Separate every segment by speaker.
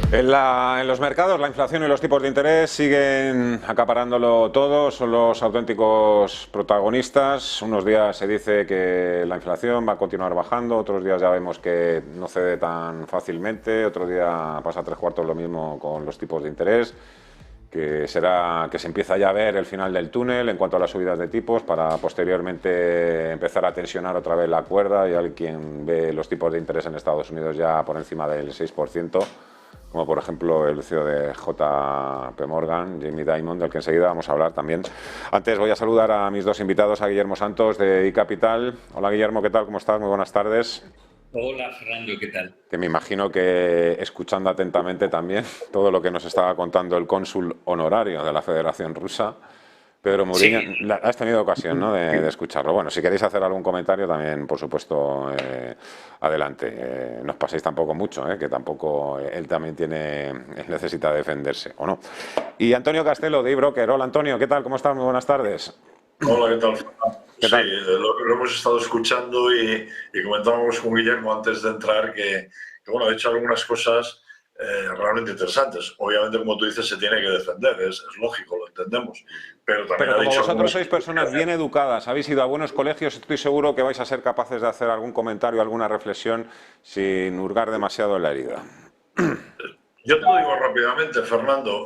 Speaker 1: En los mercados, la inflación y los tipos de interés siguen acaparándolo todo, son los auténticos protagonistas. Unos días se dice que la inflación va a continuar bajando, otros días ya vemos que no cede tan fácilmente, otro día pasa tres cuartos lo mismo con los tipos de interés, que será que se empieza ya a ver el final del túnel en cuanto a las subidas de tipos para posteriormente empezar a tensionar otra vez la cuerda. Y alguien ve los tipos de interés en Estados Unidos ya por encima del 6%, como por ejemplo el CEO de JP Morgan, Jamie Dimon, del que enseguida vamos a hablar también. Antes voy a saludar a mis dos invitados, a Guillermo Santos de iCapital. Hola Guillermo, ¿qué tal? ¿Cómo estás? Muy buenas tardes.
Speaker 2: Hola Fernando, ¿qué tal?
Speaker 1: Que me imagino que escuchando atentamente también todo lo que nos estaba contando el cónsul honorario de la Federación Rusa, Pedro Muriño.
Speaker 2: Sí,
Speaker 1: Has tenido ocasión, ¿no?, de escucharlo. Bueno, si queréis hacer algún comentario también, por supuesto, adelante. No os paséis tampoco mucho, que tampoco él también necesita defenderse, ¿o no? Y Antonio Castelo, de iBroker. Hola Antonio, ¿qué tal? ¿Cómo estás? Muy buenas tardes.
Speaker 3: Hola, ¿qué tal, Fernando?
Speaker 1: ¿Qué
Speaker 3: Sí,
Speaker 1: tal?
Speaker 3: lo hemos estado escuchando y comentábamos con Guillermo antes de entrar que, bueno, ha hecho algunas cosas realmente interesantes. Obviamente, como tú dices, se tiene que defender, es lógico, lo entendemos, pero también
Speaker 1: Pero
Speaker 3: ha
Speaker 1: como
Speaker 3: dicho
Speaker 1: vosotros
Speaker 3: algunas
Speaker 1: sois personas bien educadas, habéis ido a buenos colegios, estoy seguro que vais a ser capaces de hacer algún comentario, alguna reflexión sin hurgar demasiado en la herida.
Speaker 3: Yo te lo digo rápidamente, Fernando.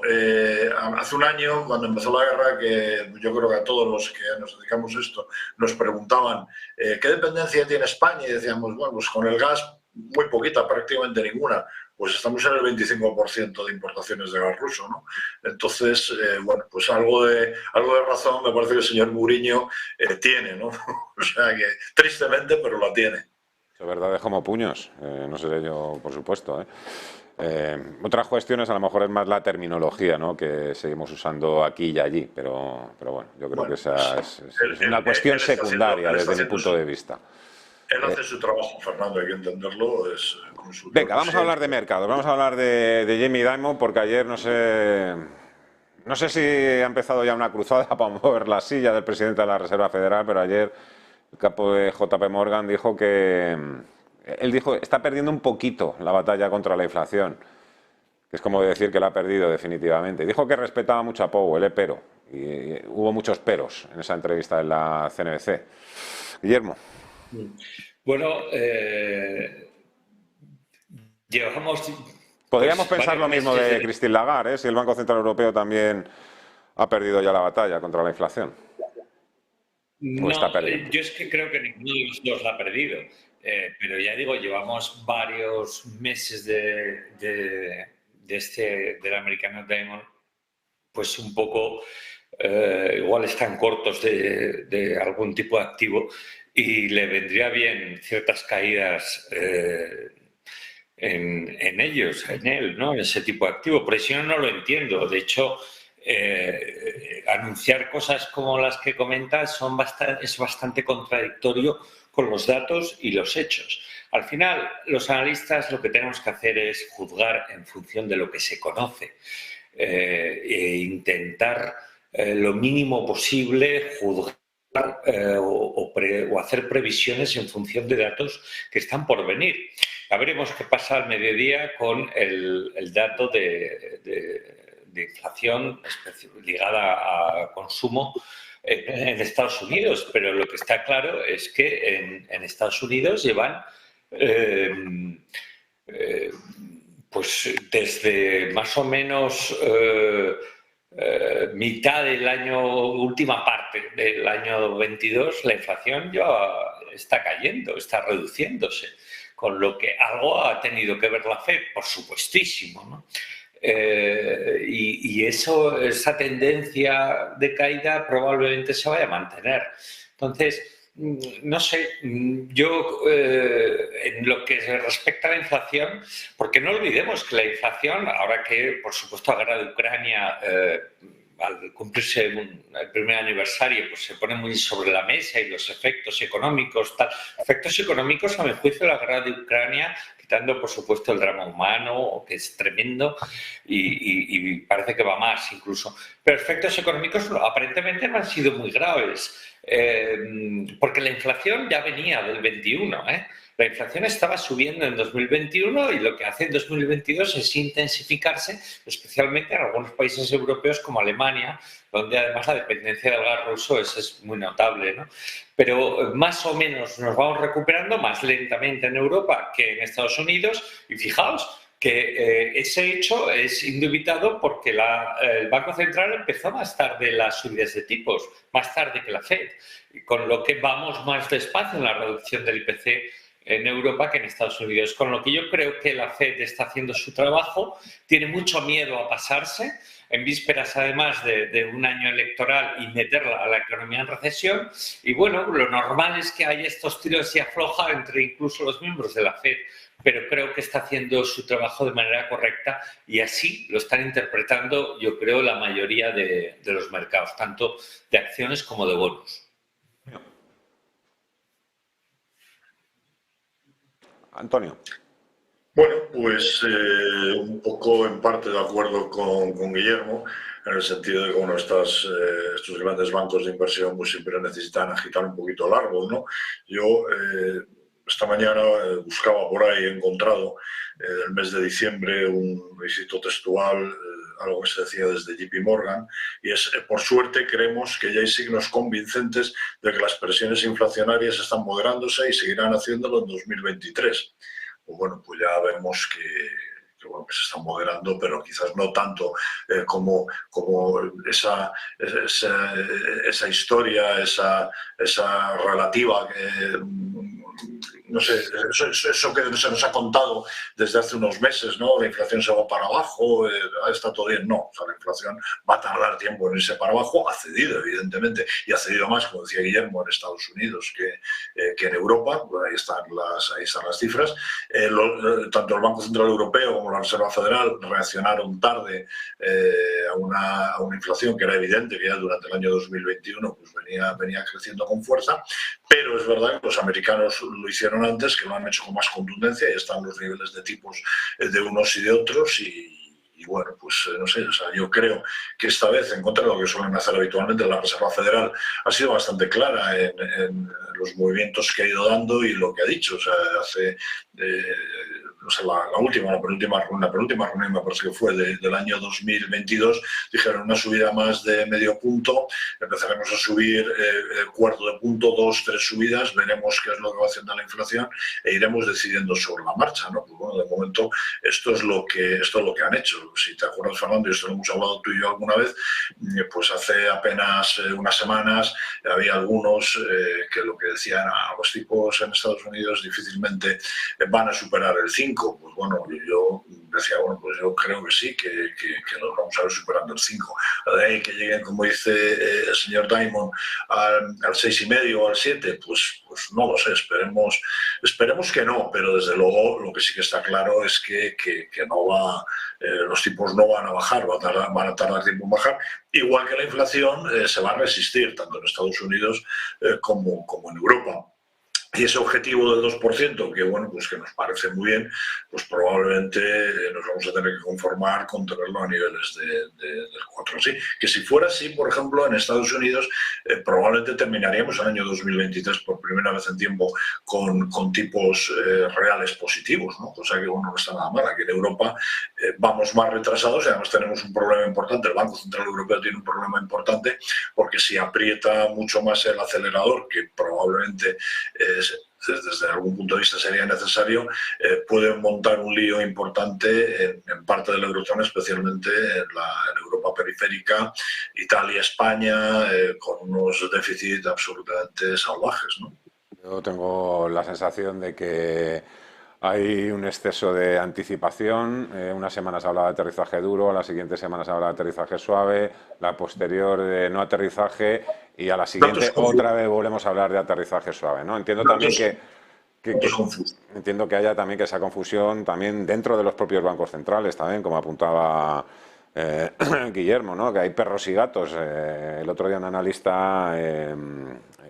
Speaker 3: Hace un año, cuando empezó la guerra, que yo creo que a todos los que nos dedicamos a esto nos preguntaban ¿qué dependencia tiene España? Y decíamos, bueno, pues con el gas muy poquita, prácticamente ninguna. Pues estamos en el 25% de importaciones de gas ruso, ¿no? Entonces, bueno, pues algo de razón me parece que el señor Mourinho tiene, ¿no? O sea que, tristemente, pero la tiene.
Speaker 1: Eso es verdad, es como puños, no sé yo, por supuesto. Otras cuestiones a lo mejor es más la terminología, ¿no?, que seguimos usando aquí y allí, pero bueno, yo creo que
Speaker 3: Bueno, pues
Speaker 1: esa es una cuestión secundaria desde mi punto de vista.
Speaker 3: Él hace su trabajo, Fernando, hay que entenderlo, es consultor
Speaker 1: Venga, vamos a hablar de
Speaker 3: presidente.
Speaker 1: mercados, vamos a hablar de Jamie Dimon, porque ayer no sé si ha empezado ya una cruzada para mover la silla del presidente de la Reserva Federal, pero ayer el capo de JP Morgan dijo que él dijo está perdiendo un poquito la batalla contra la inflación, que es como decir que la ha perdido definitivamente. Dijo que respetaba mucho a Powell, pero y hubo muchos peros en esa entrevista en la CNBC. Guillermo.
Speaker 2: bueno, llevamos
Speaker 1: Podríamos
Speaker 2: pues
Speaker 1: pensar lo
Speaker 2: varios
Speaker 1: mismo
Speaker 2: meses
Speaker 1: de
Speaker 2: de...
Speaker 1: Christine Lagarde, si el Banco Central Europeo también ha perdido ya la batalla contra la inflación, o está
Speaker 2: No,
Speaker 1: perdiendo.
Speaker 2: yo es que creo que ninguno de los dos la ha perdido, pero ya digo, llevamos varios meses del americano Diamond, pues un poco, igual están cortos de algún tipo de activo y le vendría bien ciertas caídas en ellos, en él, ¿no? En ese tipo de activo. Por eso yo no lo entiendo. De hecho, anunciar cosas como las que comentas es bastante contradictorio con los datos y los hechos. Al final, los analistas lo que tenemos que hacer es juzgar en función de lo que se conoce e intentar lo mínimo posible juzgar o hacer previsiones en función de datos que están por venir. Ya veremos qué pasa al mediodía con el dato de inflación ligada a consumo en Estados Unidos, pero lo que está claro es que en Estados Unidos llevan pues desde más o menos mitad del año, última parte del año 22, la inflación ya está cayendo, está reduciéndose, con lo que algo ha tenido que ver la Fed, por supuestísimo, ¿no? Y esa tendencia de caída probablemente se vaya a mantener. Entonces, no sé, yo en lo que respecta a la inflación, porque no olvidemos que la inflación, ahora que por supuesto la guerra de Ucrania, al cumplirse el primer aniversario, pues se pone muy sobre la mesa y los efectos económicos, tal. Efectos económicos, a mi juicio, de la guerra de Ucrania, quitando por supuesto el drama humano, que es tremendo y parece que va más incluso, pero efectos económicos aparentemente no han sido muy graves. Porque la inflación ya venía del 21, ¿eh? La inflación estaba subiendo en 2021 y lo que hace en 2022 es intensificarse, especialmente en algunos países europeos como Alemania, donde además la dependencia del gas ruso es muy notable, ¿no? Pero más o menos nos vamos recuperando más lentamente en Europa que en Estados Unidos y fijaos que ese hecho es indubitado porque el Banco Central empezó más tarde las subidas de tipos, más tarde que la Fed, con lo que vamos más despacio en la reducción del IPC en Europa que en Estados Unidos, con lo que yo creo que la Fed está haciendo su trabajo, tiene mucho miedo a pasarse, en vísperas además de un año electoral y meter a la economía en recesión, y bueno, lo normal es que haya estos tiros y afloja entre incluso los miembros de la Fed, pero creo que está haciendo su trabajo de manera correcta y así lo están interpretando, yo creo, la mayoría de los mercados, tanto de acciones como de bonos.
Speaker 1: Antonio.
Speaker 3: Bueno, pues un poco en parte de acuerdo con Guillermo, en el sentido de que bueno, estos grandes bancos de inversión pues siempre necesitan agitar un poquito el árbol, ¿no? Yo esta mañana buscaba por ahí, he encontrado el mes de diciembre un visito textual, algo que se decía desde JP Morgan, y es, por suerte creemos que ya hay signos convincentes de que las presiones inflacionarias están moderándose y seguirán haciéndolo en 2023. Pues bueno, pues ya vemos que se están moderando, pero quizás no tanto como esa historia, esa relativa no sé, eso que se nos ha contado desde hace unos meses, ¿no? La inflación se va para abajo, está todo bien. No, o sea, la inflación va a tardar tiempo en irse para abajo, ha cedido, evidentemente, y ha cedido más, como decía Guillermo, en Estados Unidos que en Europa. Pues ahí están las cifras. Tanto el Banco Central Europeo como la Reserva Federal reaccionaron tarde a una inflación que era evidente que ya durante el año 2021 pues venía creciendo con fuerza, pero es verdad que los americanos lo hicieron antes, que lo han hecho con más contundencia y están los niveles de tipos de unos y de otros y bueno, pues no sé, o sea, yo creo que esta vez, en contra de lo que suelen hacer habitualmente, la Reserva Federal ha sido bastante clara en los movimientos que ha ido dando y lo que ha dicho. O sea, hace, no sé, la penúltima reunión, me parece que fue del año 2022, dijeron una subida más de medio punto, empezaremos a subir cuarto de punto, 2, 3 subidas, veremos qué es lo que va haciendo la inflación e iremos decidiendo sobre la marcha, ¿no? Pues bueno, de momento esto es lo que han hecho. Si te acuerdas, Fernando, y esto lo hemos hablado tú y yo alguna vez, pues hace apenas unas semanas había algunos que lo que decían, los tipos en Estados Unidos difícilmente van a superar el 5. Pues bueno, yo decía, bueno, pues yo creo que sí, que los vamos a ver superando el 5. De ahí que lleguen, como dice el señor Diamond, al 6,5 o al 7, pues no lo sé, esperemos que no, pero desde luego lo que sí que está claro es que no va, los tipos no van a bajar, van a tardar tiempo en bajar, igual que la inflación se va a resistir tanto en Estados Unidos como en Europa. Y ese objetivo del 2%, que bueno, pues que nos parece muy bien, pues probablemente nos vamos a tener que conformar con tenerlo a niveles del 4. Así que si fuera así, por ejemplo, en Estados Unidos probablemente terminaríamos el año 2023 por primera vez en tiempo con tipos reales positivos, ¿no? O sea que bueno, no está nada mal. Aquí en Europa vamos más retrasados y además tenemos un problema importante. El Banco Central Europeo tiene un problema importante porque si aprieta mucho más el acelerador, que probablemente desde algún punto de vista sería necesario, pueden montar un lío importante en parte de la eurozona, especialmente en Europa periférica, Italia, España, con unos déficits absolutamente salvajes, ¿no?
Speaker 1: Yo tengo la sensación de que hay un exceso de anticipación. Una semana se habla de aterrizaje duro, la siguiente semana se habla de aterrizaje suave, la posterior de no aterrizaje y a la siguiente otra vez volvemos a hablar de aterrizaje suave, ¿no? Entiendo también entiendo que haya también esa confusión también dentro de los propios bancos centrales, también como apuntaba Guillermo, ¿no? Que hay perros y gatos. El otro día un analista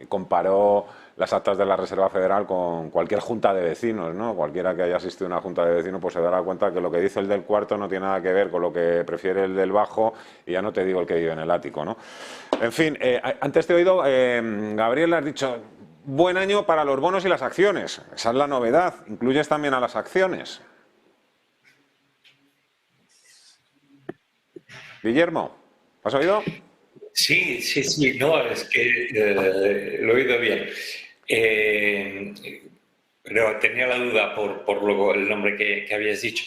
Speaker 1: comparó las actas de la Reserva Federal con cualquier junta de vecinos, ¿no? Cualquiera que haya asistido a una junta de vecinos pues se dará cuenta que lo que dice el del cuarto no tiene nada que ver con lo que prefiere el del bajo, y ya no te digo el que vive en el ático, ¿no? En fin, antes te he oído, Gabriel, has dicho, buen año para los bonos y las acciones. Esa es la novedad. ¿Incluyes también a las acciones? Guillermo, ¿has oído?
Speaker 2: Sí, sí, sí, no, es que lo he oído bien. Pero tenía la duda por el nombre que habías dicho.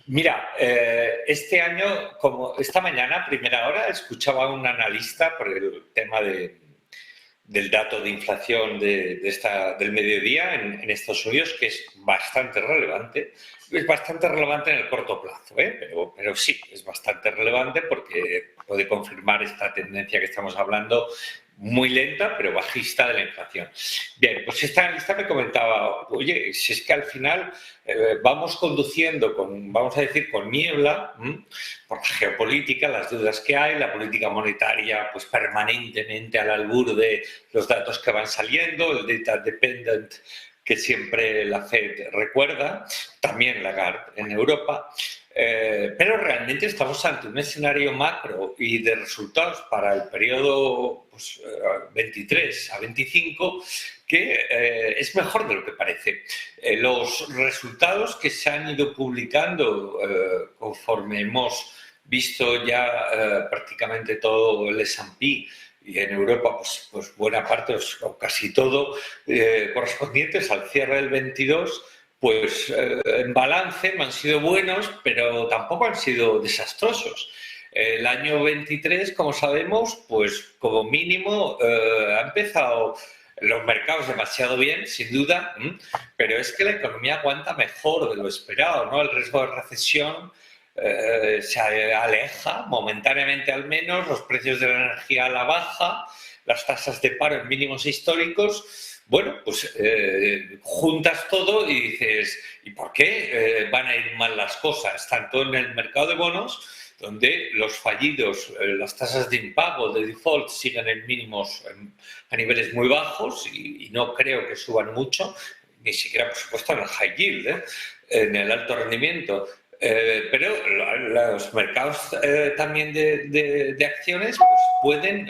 Speaker 2: Mira, este año, como esta mañana, a primera hora, escuchaba a un analista por el tema del dato de inflación del mediodía en Estados Unidos, que es bastante relevante. Es bastante relevante en el corto plazo, pero sí, es bastante relevante porque puede confirmar esta tendencia que estamos hablando, muy lenta pero bajista de la inflación. Bien, pues esta analista me comentaba, oye, si es que al final vamos conduciendo vamos a decir, con niebla, por la geopolítica, las dudas que hay, la política monetaria pues permanentemente al albur de los datos que van saliendo, el data dependent que siempre la Fed recuerda, también Lagarde en Europa, pero realmente estamos ante un escenario macro y de resultados para el periodo 23 a 25 que es mejor de lo que parece. Los resultados que se han ido publicando conforme hemos visto ya prácticamente todo el S&P y en Europa, pues buena parte o casi todo, correspondientes al cierre del 22, pues en balance no han sido buenos, pero tampoco han sido desastrosos. El año 23, como sabemos, pues como mínimo ha empezado los mercados demasiado bien, sin duda, pero es que la economía aguanta mejor de lo esperado, ¿no? El riesgo de recesión se aleja, momentáneamente al menos, los precios de la energía a la baja, las tasas de paro en mínimos históricos. Bueno, pues juntas todo y dices, ¿y por qué van a ir mal las cosas? Tanto en el mercado de bonos, donde los fallidos, las tasas de impago, de default, siguen en mínimos a niveles muy bajos y no creo que suban mucho, ni siquiera, por supuesto, en el high yield, en el alto rendimiento. Pero los mercados también de acciones pues, pueden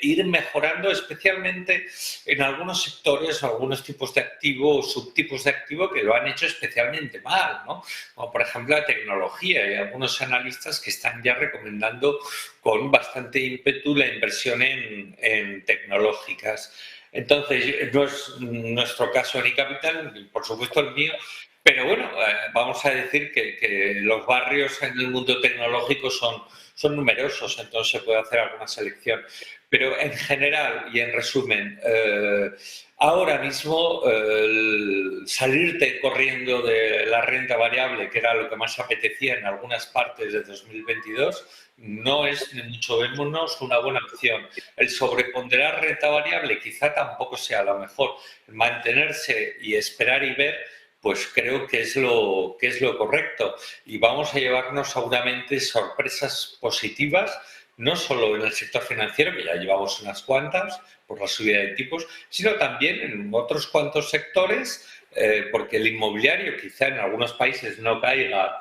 Speaker 2: ir mejorando, especialmente en algunos sectores o algunos tipos de activo o subtipos de activo que lo han hecho especialmente mal, ¿no? Como por ejemplo la tecnología. Hay algunos analistas que están ya recomendando con bastante ímpetu la inversión en tecnológicas. Entonces, no es nuestro caso ni Capital, por supuesto el mío. Pero bueno, vamos a decir que los barrios en el mundo tecnológico son numerosos, entonces se puede hacer alguna selección. Pero en general y en resumen, ahora mismo salirte corriendo de la renta variable, que era lo que más apetecía en algunas partes de 2022, no es ni mucho menos una buena opción. El sobreponderar renta variable quizá tampoco sea lo mejor. Mantenerse y esperar y ver, pues creo que es lo correcto y vamos a llevarnos seguramente sorpresas positivas, no solo en el sector financiero, que ya llevamos unas cuantas por la subida de tipos, sino también en otros cuantos sectores, porque el inmobiliario quizá en algunos países no caiga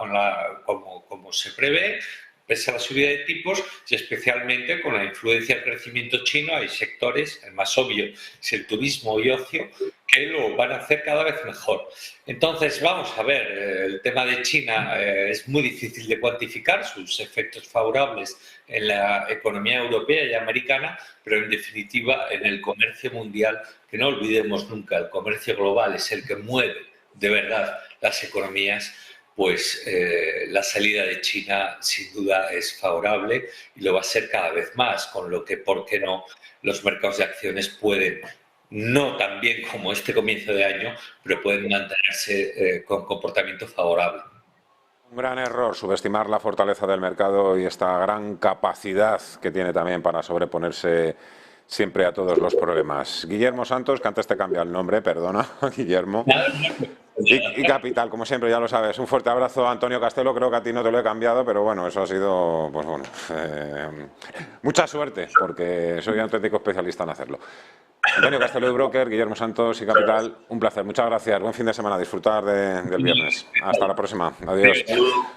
Speaker 2: como se prevé, pese a la subida de tipos, y especialmente con la influencia del crecimiento chino, hay sectores, el más obvio es el turismo y ocio, que lo van a hacer cada vez mejor. Entonces, vamos a ver, el tema de China es muy difícil de cuantificar, sus efectos favorables en la economía europea y americana, pero en definitiva en el comercio mundial, que no olvidemos nunca, el comercio global es el que mueve de verdad las economías. Pues la salida de China sin duda es favorable y lo va a ser cada vez más, con lo que, ¿por qué no?, los mercados de acciones pueden, no tan bien como este comienzo de año, pero pueden mantenerse con comportamiento favorable.
Speaker 1: Un gran error subestimar la fortaleza del mercado y esta gran capacidad que tiene también para sobreponerse siempre a todos los problemas. Guillermo Santos, que antes te cambia el nombre, perdona, Guillermo. Y Capital, como siempre, ya lo sabes. Un fuerte abrazo a Antonio Castelo. Creo que a ti no te lo he cambiado, pero bueno, eso ha sido, pues bueno, mucha suerte, porque soy un auténtico especialista en hacerlo. Antonio Castelo, broker, Guillermo Santos y Capital, un placer. Muchas gracias. Buen fin de semana. Disfrutar del viernes. Hasta la próxima. Adiós.